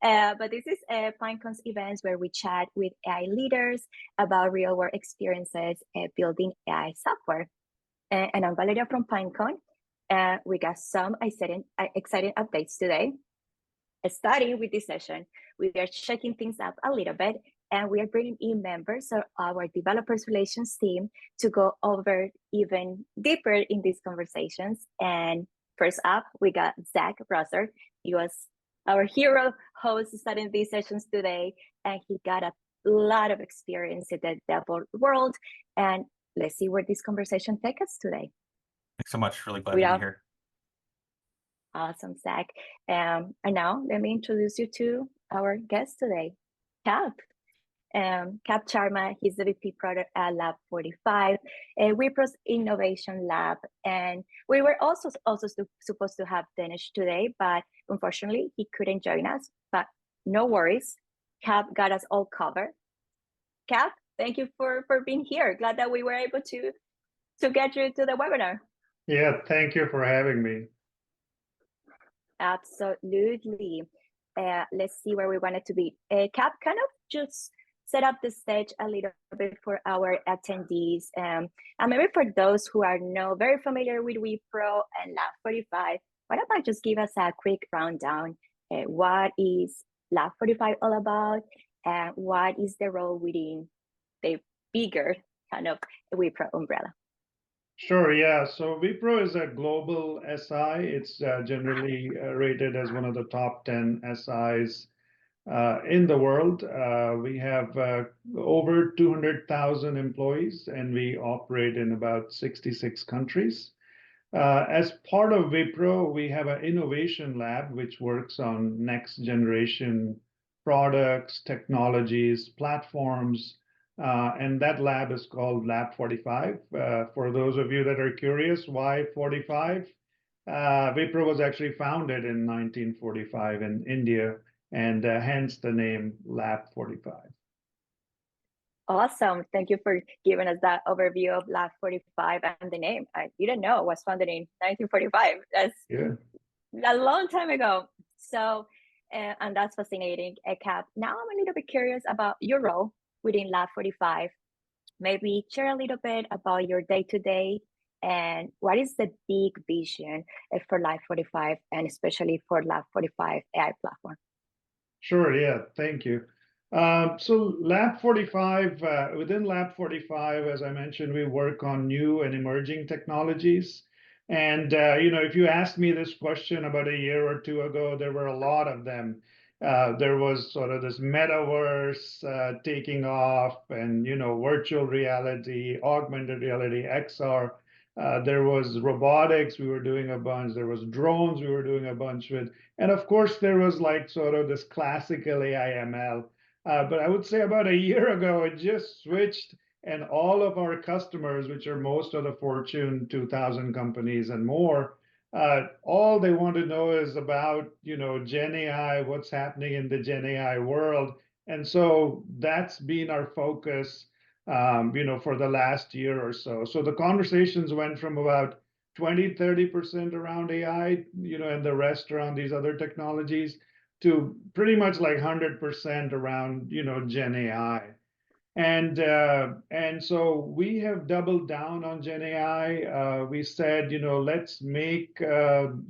But this is Pinecone's events where we chat with AI leaders about real-world experiences building AI software. And I'm Valeria from Pinecone. We got some exciting updates today. Starting with this session, we are checking things up a little bit, and we are bringing in members of our developers relations team to go over even deeper in these conversations. And first up, we got Zach Rosser. He was our hero host starting these sessions today, and he got a lot of experience in the dev world. And let's see where this conversation takes us today. Thanks so much. Really glad to be here. Awesome, Zach. And now let me introduce you to our guest today, Kap. Kap Sharma, he's the VP product at Lab45, Wipro's innovation lab. And we were also supposed to have Dinesh today, but unfortunately he couldn't join us. But no worries, Kap got us all covered. Kap, thank you for being here. Glad that we were able to get you to the webinar. Yeah, thank you for having me. Absolutely. Let's see where we wanted to be. Kap, kind of just set up the stage a little bit for our attendees. And maybe for those who are not very familiar with Wipro and Lab45, why don't I just give us a quick rundown? What is Lab45 all about? And what is the role within the bigger kind of Wipro umbrella? Sure, yeah. So Wipro is a global SI. It's generally rated as one of the top 10 SIs in the world. We have over 200,000 employees, and we operate in about 66 countries. As part of Wipro, we have an innovation lab which works on next generation products, technologies, platforms, and that lab is called Lab45. For those of you that are curious, why 45? Wipro was actually founded in 1945 in India, and hence the name Lab45. Awesome. Thank you for giving us that overview of Lab45 and the name. I didn't know it was founded in 1945. That's a long time ago. So, and that's fascinating, Kap. Now I'm a little bit curious about your role within Lab45. Maybe share a little bit about your day-to-day and what is the big vision for Lab45 and especially for Lab45 AI platform? Sure, yeah, thank you. So Lab45, within Lab45, as I mentioned, we work on new and emerging technologies. And, if you asked me this question about a year or two ago, there were a lot of them. There was sort of this metaverse taking off and, virtual reality, augmented reality, XR. There was robotics, we were doing a bunch. There was drones, we were doing a bunch with. And of course, there was like sort of this classical AI ML. But I would say about a year ago, it just switched, and all of our customers, which are most of the Fortune 2000 companies and more, all they want to know is about, Gen AI, what's happening in the Gen AI world. And so that's been our focus, for the last year or so. So the conversations went from about 20-30% around AI, and the rest around these other technologies, to pretty much like 100% around, Gen AI. And so we have doubled down on Gen AI. We said, let's make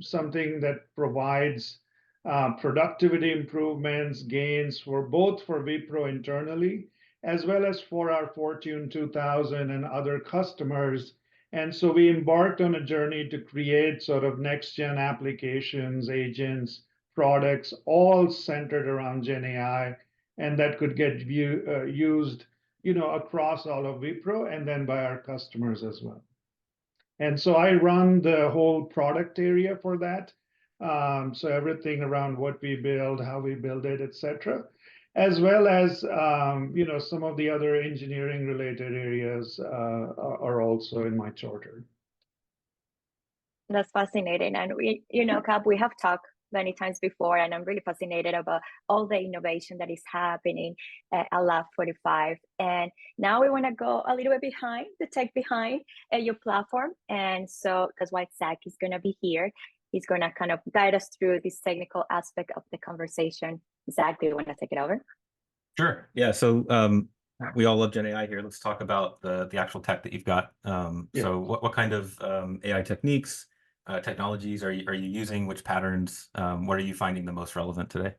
something that provides productivity improvements, gains for both for Wipro internally, as well as for our Fortune 2000 and other customers. And so we embarked on a journey to create sort of next-gen applications, agents, products, all centered around Gen AI, and that could get used, across all of Wipro and then by our customers as well. And so I run the whole product area for that. So everything around what we build, how we build it, etc., as well as some of the other engineering related areas are also in my charter. That's fascinating. And we, Kap, we have talked many times before, and I'm really fascinated about all the innovation that is happening at Lab45. And now we want to go a little bit behind the tech behind your platform. And so, because White Zach is going to be here, he's going to kind of guide us through this technical aspect of the conversation. Zach, do you want to take it over? Sure. Yeah. So we all love Gen AI here. Let's talk about the actual tech that you've got. So what kind of AI techniques, technologies are you using? Which patterns? What are you finding the most relevant today?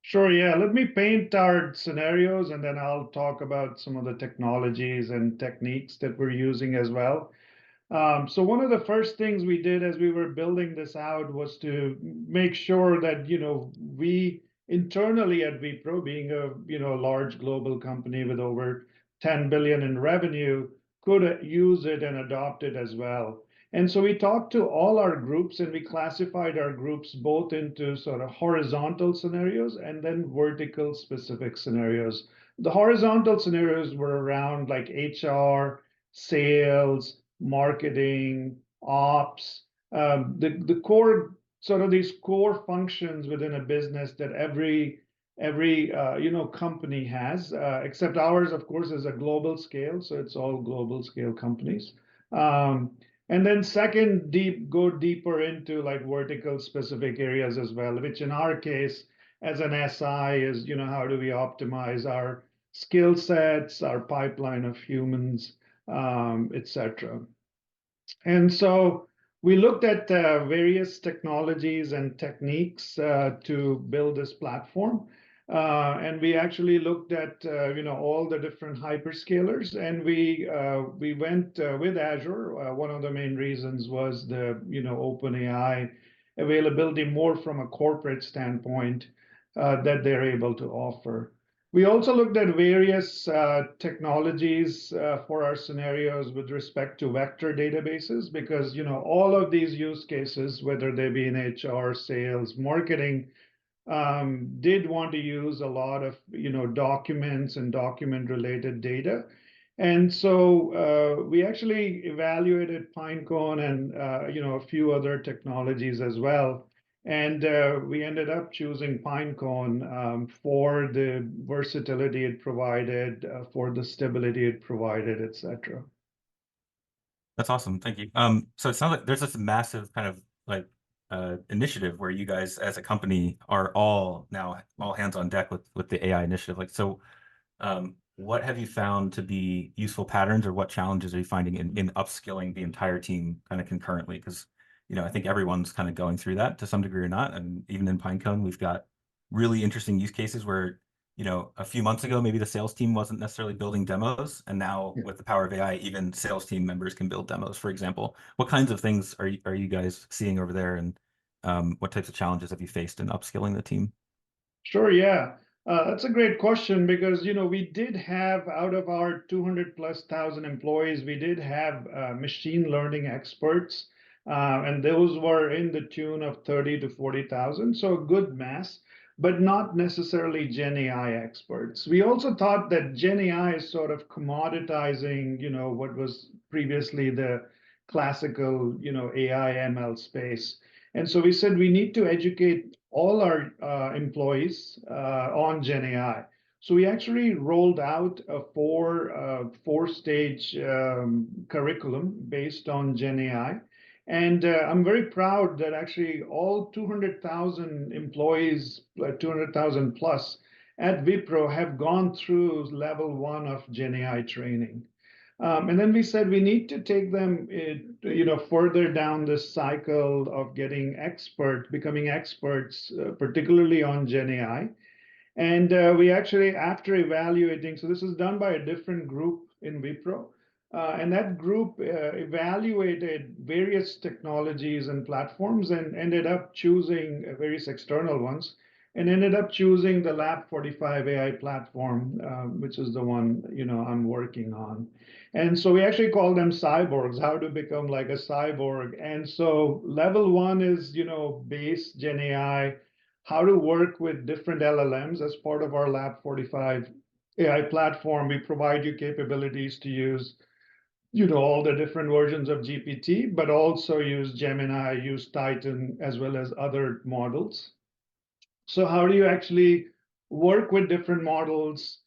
Sure, yeah. Let me paint our scenarios and then I'll talk about some of the technologies and techniques that we're using as well. So one of the first things we did as we were building this out was to make sure that, we internally at Wipro, being a, large global company with over 10 billion in revenue, could use it and adopt it as well. And so we talked to all our groups and we classified our groups both into sort of horizontal scenarios and then vertical specific scenarios. The horizontal scenarios were around like HR, sales, marketing, ops, the core sort of these core functions within a business that every company has, except ours, of course, is a global scale, so it's all global scale companies. Um, and then second, go deeper into like vertical specific areas as well, which in our case, as an SI, is how do we optimize our skill sets, our pipeline of humans, etc. And so we looked at various technologies and techniques to build this platform. And we actually looked at all the different hyperscalers, and we went with Azure. One of the main reasons was the OpenAI availability more from a corporate standpoint that they're able to offer. We also looked at various technologies for our scenarios with respect to vector databases, because all of these use cases, whether they be in HR, sales, marketing, did want to use a lot of documents and document related data. And so we actually evaluated Pinecone and a few other technologies as well. And we ended up choosing Pinecone for the versatility it provided, for the stability it provided, etc. That's awesome. Thank you. So it sounds like there's this massive kind of like initiative where you guys as a company are all hands on deck with the AI initiative. Like, so what have you found to be useful patterns, or what challenges are you finding in upskilling the entire team kind of concurrently? Because, I think everyone's kind of going through that to some degree or not. And even in Pinecone, we've got really interesting use cases where, a few months ago, maybe the sales team wasn't necessarily building demos. And now with the power of AI, even sales team members can build demos, for example. What kinds of things are you guys seeing over there? And what types of challenges have you faced in upskilling the team? Sure, yeah. That's a great question because we did have, out of our 200 plus thousand employees, we did have machine learning experts, and those were in the tune of 30 to 40,000, so a good mass, but not necessarily Gen AI experts. We also thought that Gen AI is sort of commoditizing, what was previously the classical, AI ML space. And so we said we need to educate all our employees on Gen AI. So we actually rolled out a four-stage curriculum based on Gen AI. And I'm very proud that actually all 200,000 employees, 200,000 plus at Wipro have gone through level 1 of Gen AI training. And then we said we need to take them, further down this cycle of becoming experts, particularly on Gen AI. And we actually, after evaluating, so this is done by a different group in Wipro, and that group evaluated various technologies and platforms and ended up choosing various external ones and ended up choosing the Lab45 AI platform, which is the one I'm working on. And so we actually call them cyborgs, how to become like a cyborg. And so level 1 is base Gen AI, how to work with different LLMs as part of our Lab45 AI platform. We provide you capabilities to use all the different versions of GPT, but also use Gemini, use Titan, as well as other models. So how do you actually work with different models?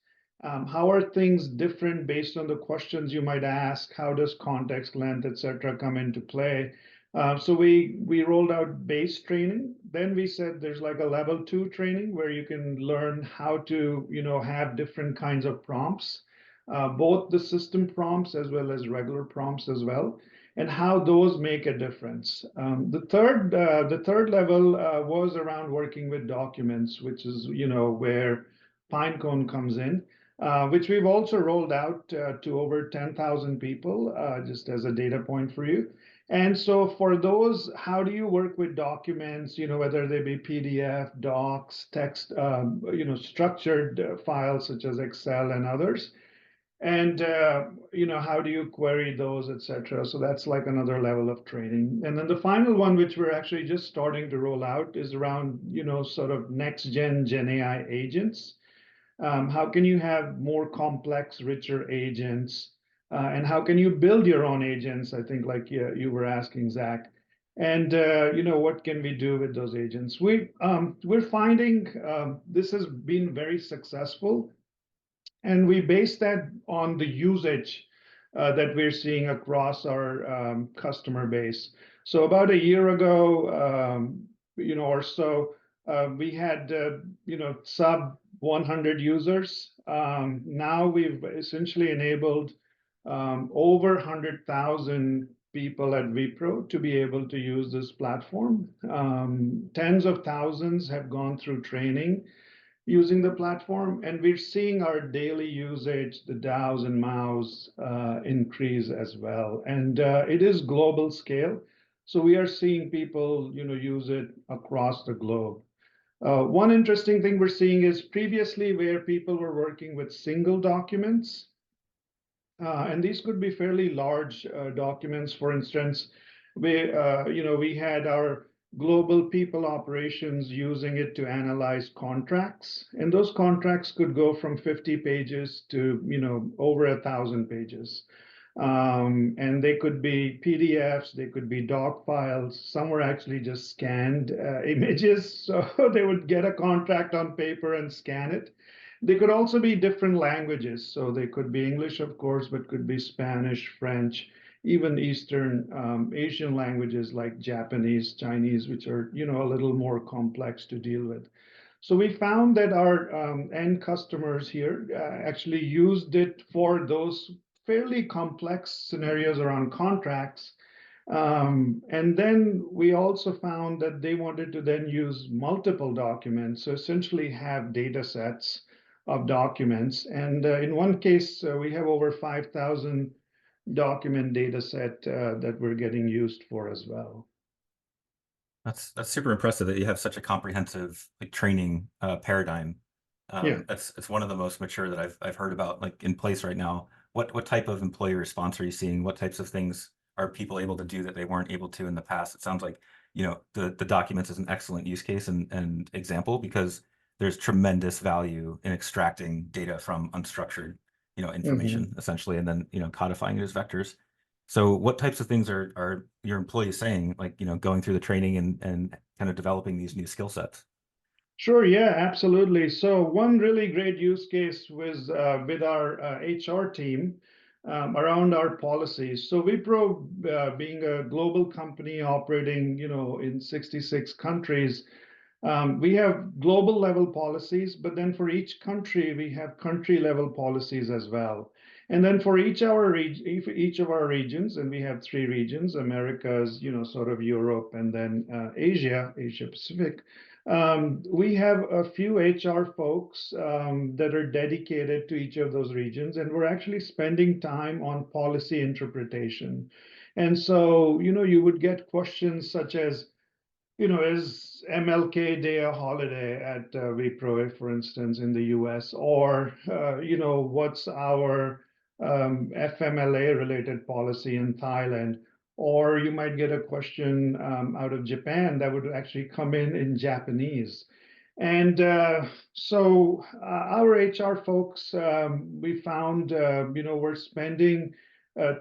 How are things different based on the questions you might ask? How does context, length, etc., come into play? So we rolled out base training. Then we said there's like a level 2 training where you can learn how to, have different kinds of prompts, both the system prompts as well as regular prompts as well, and how those make a difference. The third level was around working with documents, which is, where Pinecone comes in. Which we've also rolled out to over 10,000 people, just as a data point for you. And so for those, how do you work with documents, whether they be PDF, docs, text, structured files such as Excel and others? And, how do you query those, et cetera? So that's like another level of training. And then the final one, which we're actually just starting to roll out, is around, sort of next Gen AI agents. How can you have more complex, richer agents? And how can you build your own agents? I think, like you were asking, Zach. And what can we do with those agents? We're finding this has been very successful, and we base that on the usage that we're seeing across our customer base. So about a year ago, or so, we had sub 100 users. Now we've essentially enabled over 100,000 people at Wipro to be able to use this platform. Tens of thousands have gone through training using the platform, and we're seeing our daily usage, the DAOs and MAUs, increase as well. And it is global scale, so we are seeing people, use it across the globe. One interesting thing we're seeing is previously where people were working with single documents, and these could be fairly large documents. For instance, we had our global people operations using it to analyze contracts, and those contracts could go from 50 pages to over 1,000 pages. And they could be PDFs, they could be doc files. Some were actually just scanned images, so they would get a contract on paper and scan it. They could also be different languages, so they could be English, of course, but could be Spanish, French, even Eastern Asian languages like Japanese, Chinese, which are a little more complex to deal with. So we found that our end customers here actually used it for those fairly complex scenarios around contracts. And then we also found that they wanted to then use multiple documents, so essentially have data sets of documents. And in one case, we have over 5,000 document data set that we're getting used for as well. That's super impressive that you have such a comprehensive training paradigm. Yeah. It's one of the most mature that I've heard about, like in place right now. What type of employee response are you seeing? What types of things are people able to do that they weren't able to in the past? It sounds like the documents is an excellent use case and example, because there's tremendous value in extracting data from unstructured information essentially, and then codifying it as vectors. So what types of things are your employees saying, like, going through the training and kind of developing these new skill sets? Sure, yeah, absolutely. So one really great use case was with our HR team around our policies. So Wipro, being a global company operating, in 66 countries, we have global level policies, but then for each country, we have country level policies as well. And then for each of our regions, and we have 3 regions, Americas, sort of Europe, and then Asia Pacific. We have a few HR folks that are dedicated to each of those regions, and we're actually spending time on policy interpretation. And so, you would get questions such as, is MLK Day a holiday at Wipro, for instance, in the US? Or, what's our FMLA related policy in Thailand? Or you might get a question out of Japan that would actually come in Japanese. And so our HR folks, we found, we're spending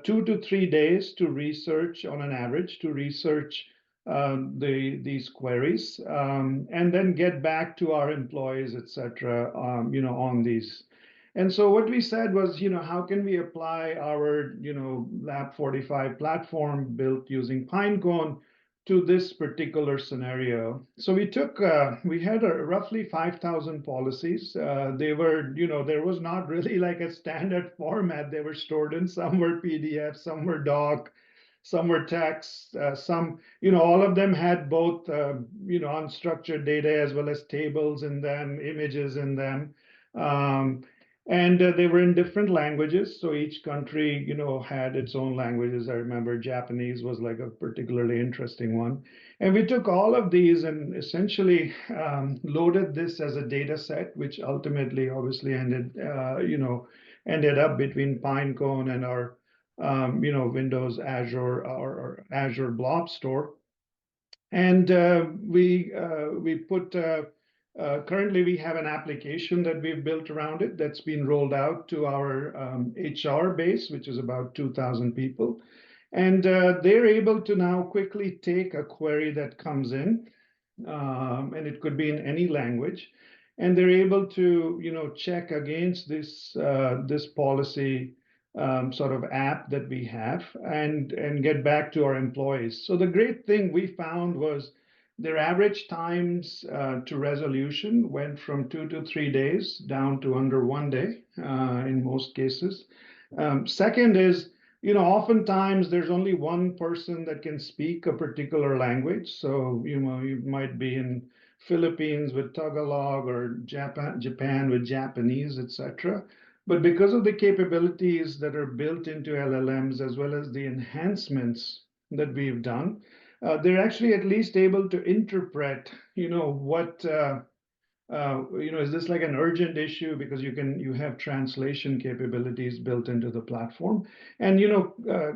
2 to 3 days to research on an average, to research these queries, and then get back to our employees, et cetera, on these. And so what we said was, how can we apply our, Lab45 platform built using Pinecone to this particular scenario? So we had roughly 5,000 policies. They were, there was not really like a standard format. They were stored in, some were PDF, some were doc, some were text, some, all of them had both, unstructured data as well as tables in them, images in them. Um, and they were in different languages. So each country, had its own languages. I remember Japanese was like a particularly interesting one. And we took all of these and essentially loaded this as a data set, which ultimately obviously ended up between Pinecone and our Windows Azure or Azure Blob Store. And we put currently we have an application that we've built around it that's been rolled out to our HR base, which is about 2,000 people. And they're able to now quickly take a query that comes in, and it could be in any language, and they're able to check against this policy sort of app that we have and get back to our employees. So the great thing we found was their average times to resolution went from 2 to 3 days down to under 1 day in most cases. Second is, oftentimes there's only one person that can speak a particular language. So, you might be in Philippines with Tagalog or Japan with Japanese, etc. But because of the capabilities that are built into LLMs, as well as the enhancements that we've done, they're actually at least able to interpret, what is this like an urgent issue, because you have translation capabilities built into the platform, and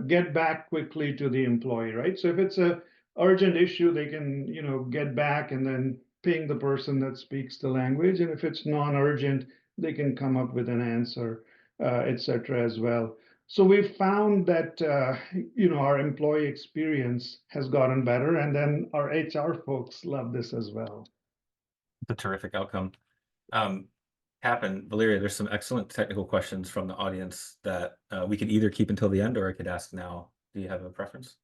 get back quickly to the employee, right? So if it's a urgent issue, they can get back and then ping the person that speaks the language, and if it's non-urgent, they can come up with an answer, etc. as well. So we've found that our employee experience has gotten better, and then our HR folks love this as well. It's a terrific outcome. Kap and Valeria, there's some excellent technical questions from the audience that we can either keep until the end, or I could ask now. Do you have a preference?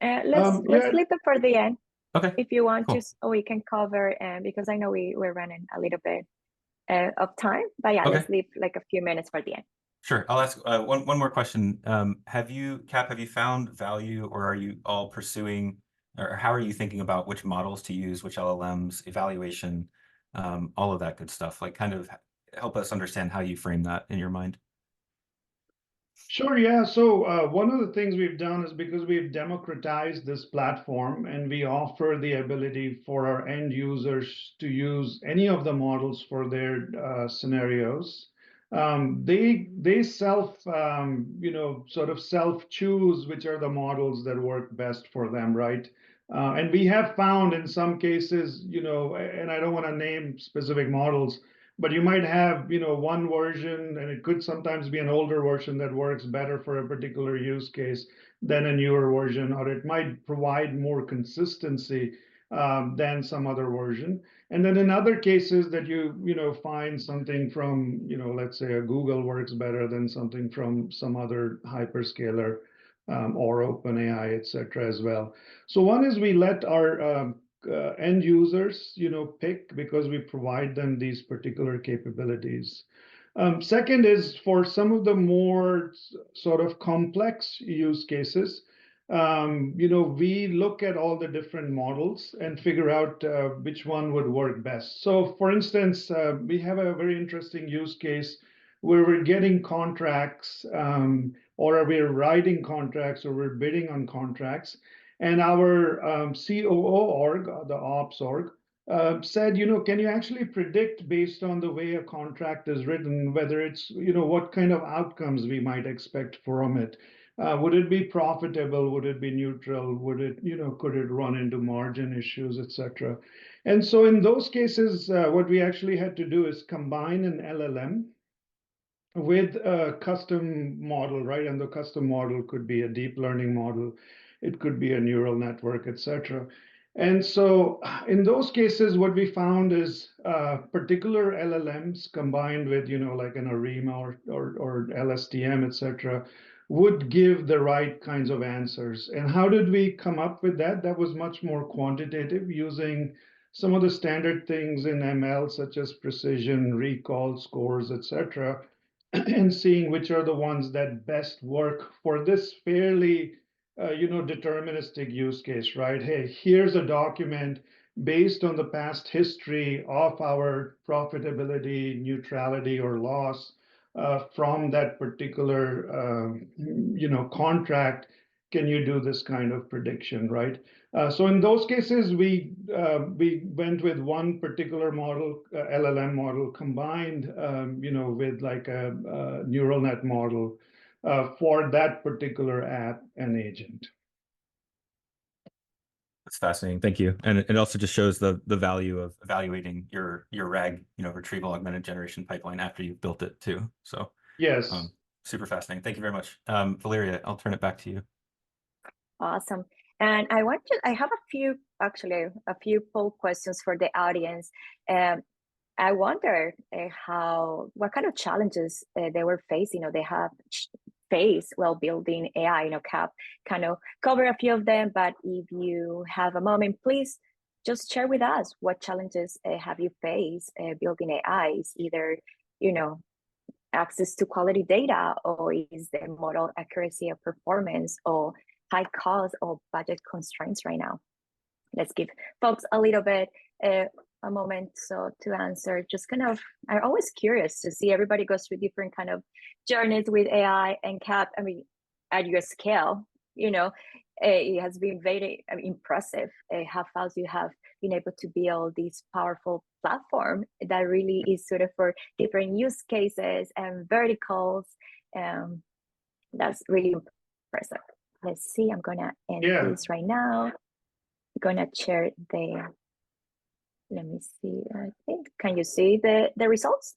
Let's leave them for the end. Okay. If you want cool. to, we can cover, because I know we're running a little bit of time, but yeah, Okay. let's leave like a few minutes for the end. Sure. I'll ask one more question. Kap, have you found value, or are you all pursuing, or how are you thinking about which models to use, which LLMs, evaluation, all of that good stuff? Like, kind of help us understand how you frame that in your mind. Sure, yeah. So one of the things we've done is, because we've democratized this platform and we offer the ability for our end users to use any of the models for their scenarios. They sort of self choose which are the models that work best for them, right? And we have found in some cases, and I don't want to name specific models, but you might have one version, and it could sometimes be an older version that works better for a particular use case than a newer version, or it might provide more consistency than some other version. And then in other cases that you find something from let's say a Google works better than something from some other hyperscaler, or OpenAI, etc. as well. So one is we let our end users, pick, because we provide them these particular capabilities. Second is, for some of the more sort of complex use cases, we look at all the different models and figure out which one would work best. So, for instance, we have a very interesting use case where we're getting contracts, or we're writing contracts, or we're bidding on contracts, and our COO org, the ops org, said, can you actually predict, based on the way a contract is written, whether it's, what kind of outcomes we might expect from it? Would it be profitable? Would it be neutral? Would it, could it run into margin issues, etc.? And so in those cases, what we actually had to do is combine an LLM with a custom model, right? And the custom model could be a deep learning model, it could be a neural network, etc. And so in those cases, what we found is particular LLMs combined with, like an ARIMA or LSTM, et cetera, would give the right kinds of answers. And how did we come up with that? That was much more quantitative, using some of the standard things in ML, such as precision, recall, scores, et cetera, and seeing which are the ones that best work for this fairly deterministic use case, right? Hey, here's a document based on the past history of our profitability, neutrality, or loss from that particular, contract. Can you do this kind of prediction, right? So in those cases, we went with one particular model, LLM model, combined, with like a neural net model for that particular app and agent. That's fascinating. Thank you. And it also just shows the value of evaluating your RAG, retrieval augmented generation pipeline after you've built it too. So yes, super fascinating. Thank you very much. Valeria, I'll turn it back to you. Awesome. And I have a few poll questions for the audience. I wonder what kind of challenges they were facing or they have faced while building AI. Kap kind of cover a few of them, but if you have a moment, please just share with us what challenges have you faced building AIs, either, access to quality data, or is the model accuracy or performance, or high cost or budget constraints right now? Let's give folks a little bit a moment to answer. Just kind of, I'm always curious to see everybody goes through different kind of journeys with AI and Kap. I mean, at your scale, it has been very impressive how fast you have been able to build this powerful platform that really is suited for different use cases and verticals. That's really impressive. Let's see, I'm gonna end this right now. I'm gonna share let me see, I think, can you see the results?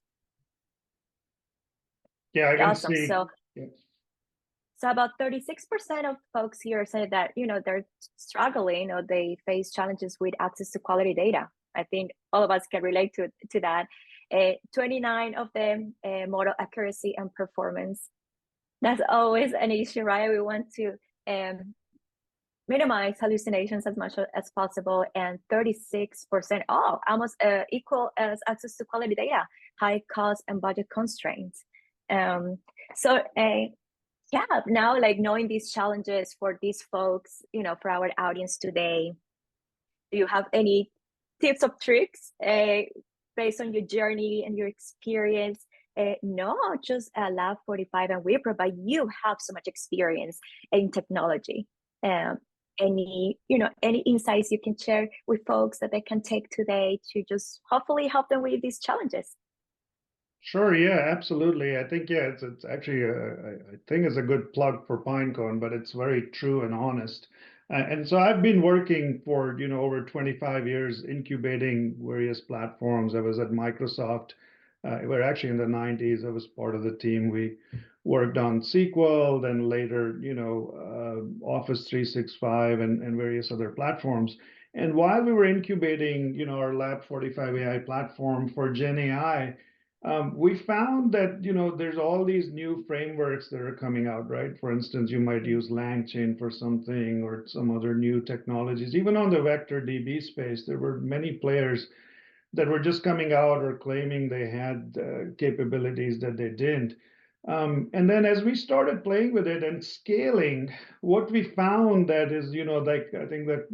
Yeah, I can awesome. see. So about 36% of folks here say that, they're struggling or they face challenges with access to quality data. I think all of us can relate to that. 29 of them, model accuracy and performance. That's always an issue, right? We want to minimize hallucinations as much as possible, and 36%, almost equal as access to quality data, high cost and budget constraints. Yeah, now like knowing these challenges for these folks, for our audience today, do you have any tips or tricks based on your journey and your experience? Not just Lab45 and Wipro, but you have so much experience in technology. Any insights you can share with folks that they can take today to just hopefully help them with these challenges? Sure, yeah, absolutely. I think, it's actually, I think it's a good plug for Pinecone, but it's very true and honest. And so I've been working for, over 25 years incubating various platforms. I was at Microsoft. We're actually in the 90s. I was part of the team. We worked on SQL, then later, Office 365 and various other platforms. And while we were incubating, our Lab45 AI platform for Gen AI, we found that, there's all these new frameworks that are coming out, right? For instance, you might use LangChain for something or some other new technologies. Even on the vector DB space, there were many players that were just coming out or claiming they had capabilities that they didn't. And then as we started playing with it and scaling, what we found that is, like I think that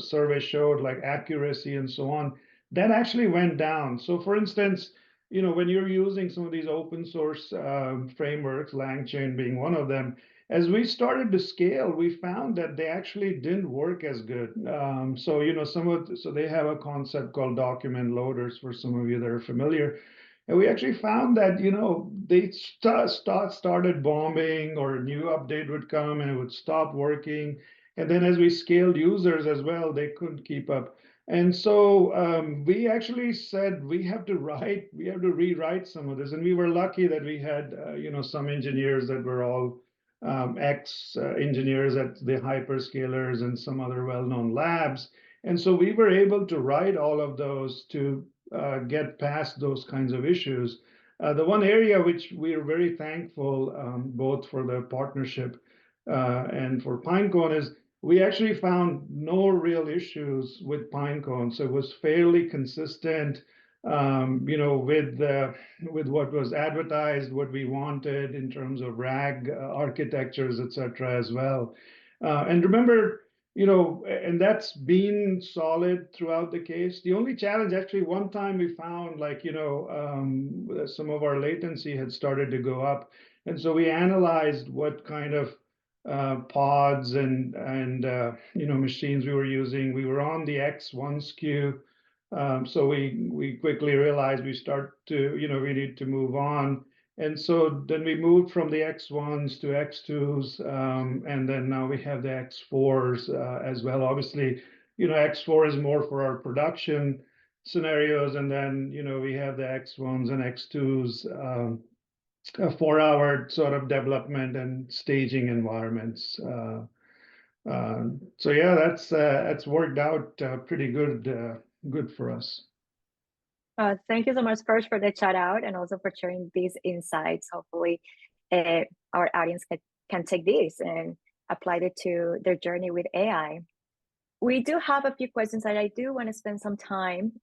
survey showed, like accuracy and so on, that actually went down. So for instance, when you're using some of these open source frameworks, LangChain being one of them, as we started to scale, we found that they actually didn't work as good. So so they have a concept called document loaders for some of you that are familiar. And we actually found that, they started bombing, or a new update would come and it would stop working. And then as we scaled users as well, they couldn't keep up. And so we actually said we have to rewrite some of this. And we were lucky that we had, some engineers that were all ex engineers at the hyperscalers and some other well-known labs. And so we were able to write all of those to get past those kinds of issues. The one area which we are very thankful, both for the partnership and for Pinecone, is we actually found no real issues with Pinecone. So it was fairly consistent, with what was advertised, what we wanted in terms of RAG architectures, et cetera, as well. And remember, and that's been solid throughout the case. The only challenge, actually, one time we found, some of our latency had started to go up, and so we analyzed what kind of pods and machines we were using. We were on the X1 SKU, so we quickly realized we need to move on. And so then we moved from the X1s to X2s, and then now we have the X4s as well. Obviously, X4 is more for our production scenarios, and then we have the X1s and X2s for our sort of development and staging environments. So yeah, that's worked out pretty good for us. Thank you so much first for the shout out and also for sharing these insights. Hopefully our audience can take this and apply it to their journey with AI. We do have a few questions that I do want to spend some time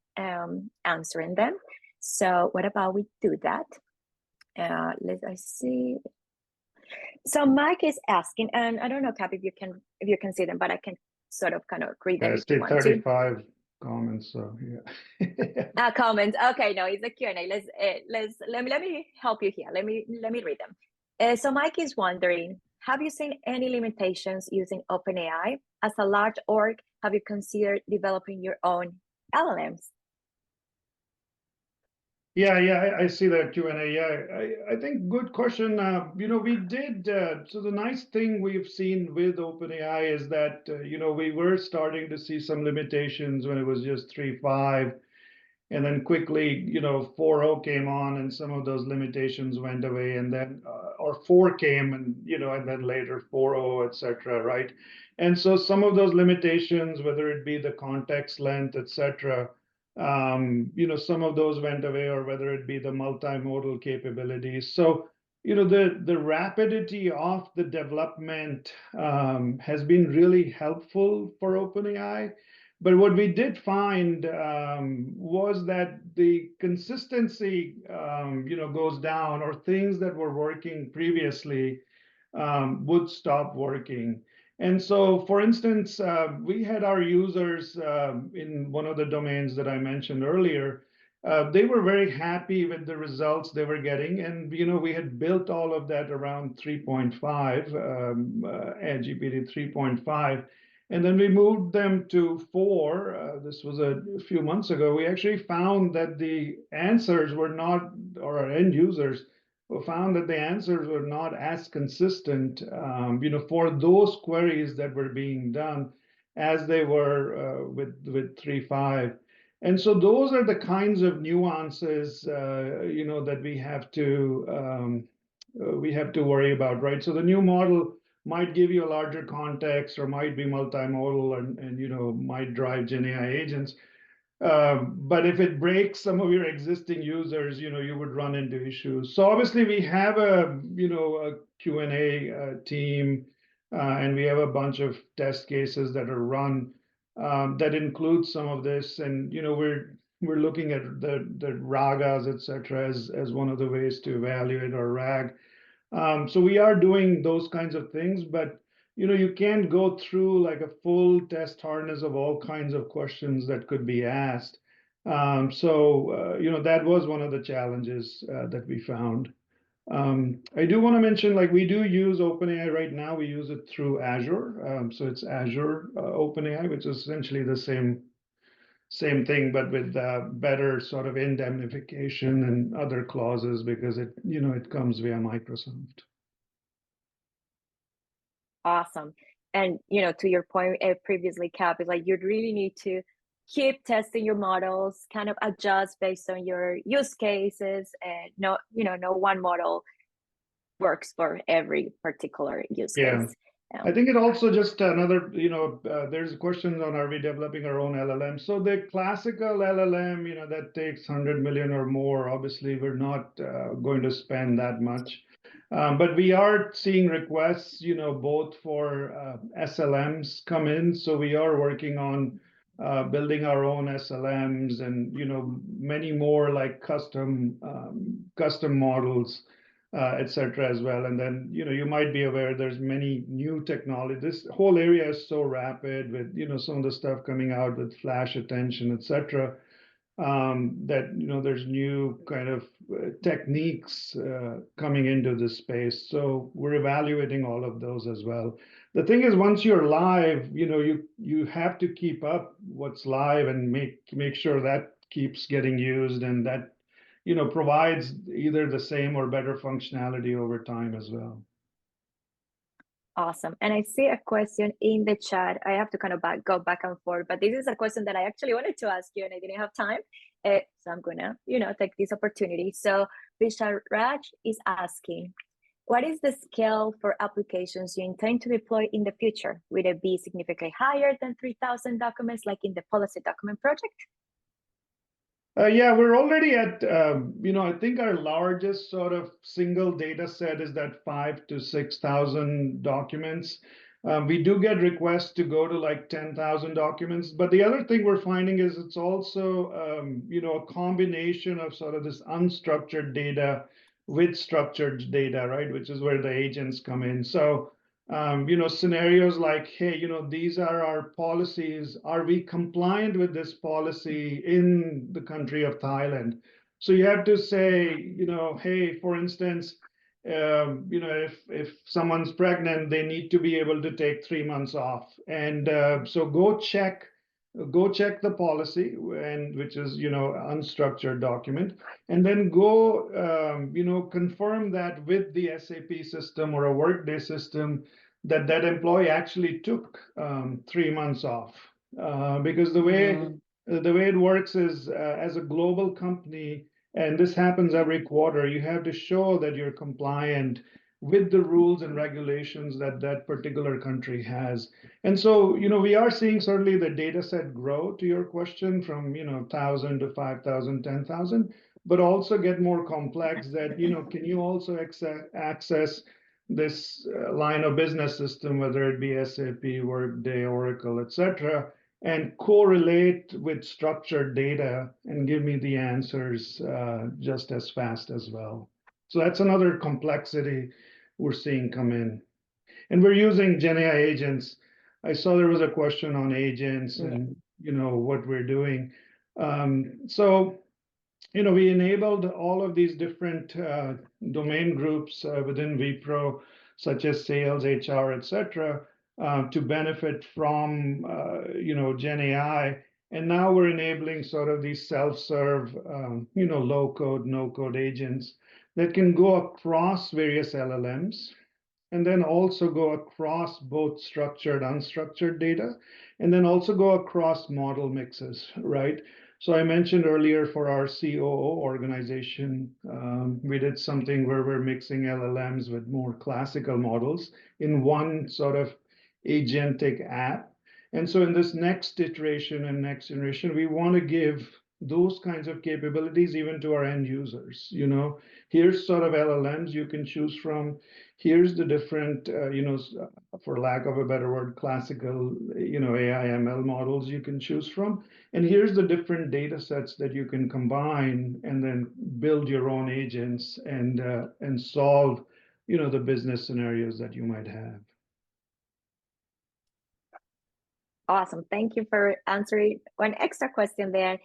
answering them. So what about we do that? Let's see. So Mike is asking, and I don't know, Kap, if you can see them, but I can sort of kind of read them if you want 35 comments, so yeah. Comments. Okay, no, it's a Q&A. Let me help you here. Let me read them. So Mike is wondering, have you seen any limitations using OpenAI? As a large org, have you considered developing your own LLMs? Yeah, I see that Q&A. Yeah, I think good question. We did. So the nice thing we've seen with OpenAI is that we were starting to see some limitations when it was just 3.5, and then quickly 4.0 came on, and some of those limitations went away, and then or 4 came, and and then later 4.0, etc. Right, and so some of those limitations, whether it be the context length, etc. Some of those went away, or whether it be the multimodal capabilities. So, the rapidity of the development has been really helpful for OpenAI. But what we did find was that the consistency, goes down, or things that were working previously would stop working. And so, for instance, we had our users in one of the domains that I mentioned earlier. They were very happy with the results they were getting, and we had built all of that around 3.5, GPT 3.5, and then we moved them to 4. This was a few months ago. We actually found that the answers were not, or our end users found that the answers were not as consistent, for those queries that were being done as they were with 3.5. And so those are the kinds of nuances, that we have to worry about, right? So the new model might give you a larger context, or might be multimodal, and might drive Gen AI agents. But if it breaks some of your existing users, you would run into issues. So obviously we have a Q&A team, and we have a bunch of test cases that are run that include some of this, and we're looking at the ragas, etc., as one of the ways to evaluate our RAG. So we are doing those kinds of things, but you can't go through like a full test harness of all kinds of questions that could be asked. So that was one of the challenges that we found. I do want to mention, like, we do use OpenAI right now. We use it through Azure. So it's Azure OpenAI, which is essentially the same thing, but with better sort of indemnification and other clauses, because it comes via Microsoft. Awesome. And to your point previously, Kap, is like you really need to keep testing your models, kind of adjust based on your use cases, and no one model works for every particular use case. I think it also just another, there's questions on are we developing our own LLM? So the classical LLM, that takes 100 million or more, obviously we're not going to spend that much. But we are seeing requests, both for SLMs come in. So we are working on building our own SLMs and, many more like custom models, et cetera, as well. And then, you might be aware there's many new technology. This whole area is so rapid with, some of the stuff coming out with flash attention, et cetera, that, there's new kind of techniques coming into this space. So we're evaluating all of those as well. The thing is, once you're live, you have to keep up what's live and make sure that keeps getting used and that provides either the same or better functionality over time as well. Awesome. And I see a question in the chat. I have to kind of go back and forth, but this is a question that I actually wanted to ask you and I didn't have time. So I'm gonna, take this opportunity. So Vishal Raj is asking, what is the scale for applications you intend to deploy in the future? Will it be significantly higher than 3,000 documents like in the policy document project? Yeah, we're already at, I think our largest sort of single data set is that 5,000 to 6,000 documents. We do get requests to go to like 10,000 documents. But the other thing we're finding is it's also, a combination of sort of this unstructured data with structured data, right? Which is where the agents come in. So, scenarios like, hey, these are our policies. Are we compliant with this policy in the country of Thailand? So you have to say, hey, for instance, if someone's pregnant, they need to be able to take 3 months off. And so go check the policy, and which is unstructured document, and then go confirm that with the SAP system or a Workday system that employee actually took 3 months off, because the way it works is as a global company, and this happens every quarter, you have to show that you're compliant with the rules and regulations that that particular country has. And so, we are seeing certainly the data set grow, to your question, from 1,000 to 5,000, 10,000, but also get more complex that, can you also access this line of business system, whether it be SAP, Workday, Oracle, et cetera, and correlate with structured data and give me the answers just as fast as well. So that's another complexity we're seeing come in. And we're using GenAI agents. I saw there was a question on agents and what we're doing. So we enabled all of these different domain groups within Wipro, such as sales, HR, et cetera, to benefit from GenAI. And now we're enabling sort of these self-serve, low-code, no-code agents that can go across various LLMs, and then also go across both structured, unstructured data, and then also go across model mixes, right? So I mentioned earlier for our COO organization, we did something where we're mixing LLMs with more classical models in one sort of agentic app. And so in this next iteration and next generation, we want to give those kinds of capabilities even to our end users. Here's sort of LLMs you can choose from. Here's the different, for lack of a better word, classical, AI ML models you can choose from. And here's the different data sets that you can combine and then build your own agents and solve, the business scenarios that you might have. Awesome. Thank you for answering one extra question there.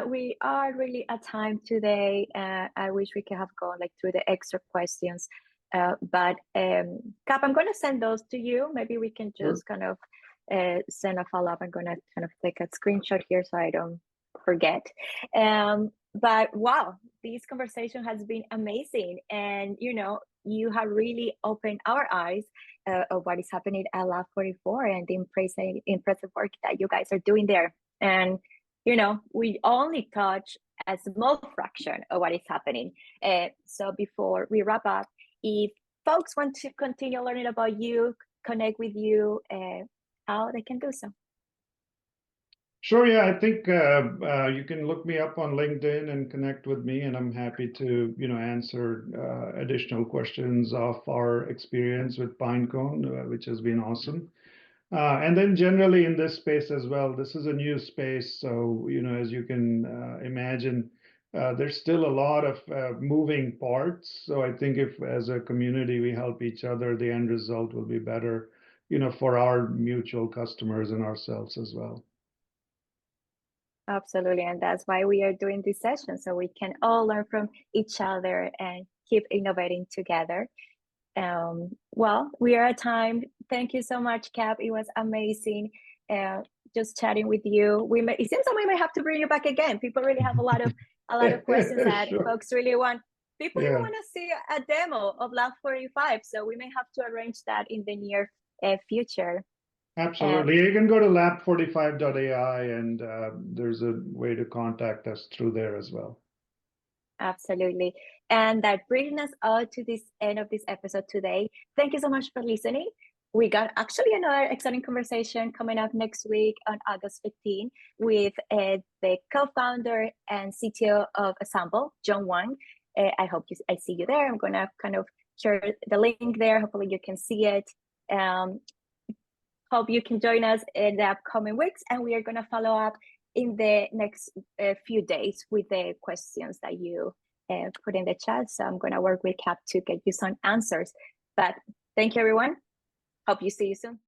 We are really at time today. I wish we could have gone through the extra questions. But Kap, I'm going to send those to you. Maybe we can just kind of send a follow-up. I'm going to kind of take a screenshot here so I don't forget. But wow, this conversation has been amazing. And, you have really opened our eyes of what is happening at Lab44 and the impressive work that you guys are doing there. And, we only touch a small fraction of what is happening. So before we wrap up, if folks want to continue learning about you, connect with you, how they can do so. Sure, yeah, I think you can look me up on LinkedIn and connect with me, and I'm happy to, answer additional questions of our experience with Pinecone, which has been awesome. And then generally in this space as well, this is a new space, so as you can imagine, there's still a lot of moving parts. So I think if, as a community, we help each other, the end result will be better, for our mutual customers and ourselves as well. Absolutely, and that's why we are doing this session, so we can all learn from each other and keep innovating together. Well, we are at time. Thank you so much, Kap. It was amazing just chatting with you. It seems that we may have to bring you back again. People really have a lot of questions that Sure. folks really want. People Yeah. even want to see a demo of Lab45, so we may have to arrange that in the near future. Absolutely. You can go to lab45.ai and there's a way to contact us through there as well. Absolutely. And that brings us all to this end of this episode today. Thank you so much for listening. We got actually another exciting conversation coming up next week on August 15 with the co-founder and CTO of Assemble, John Wang. I hope I see you there. I'm going to kind of share the link there. Hopefully you can see it. Hope you can join us in the upcoming weeks, and we are going to follow up in the next few days with the questions that you put in the chat. So I'm going to work with Kap to get you some answers. But thank you, everyone. Hope you see you soon.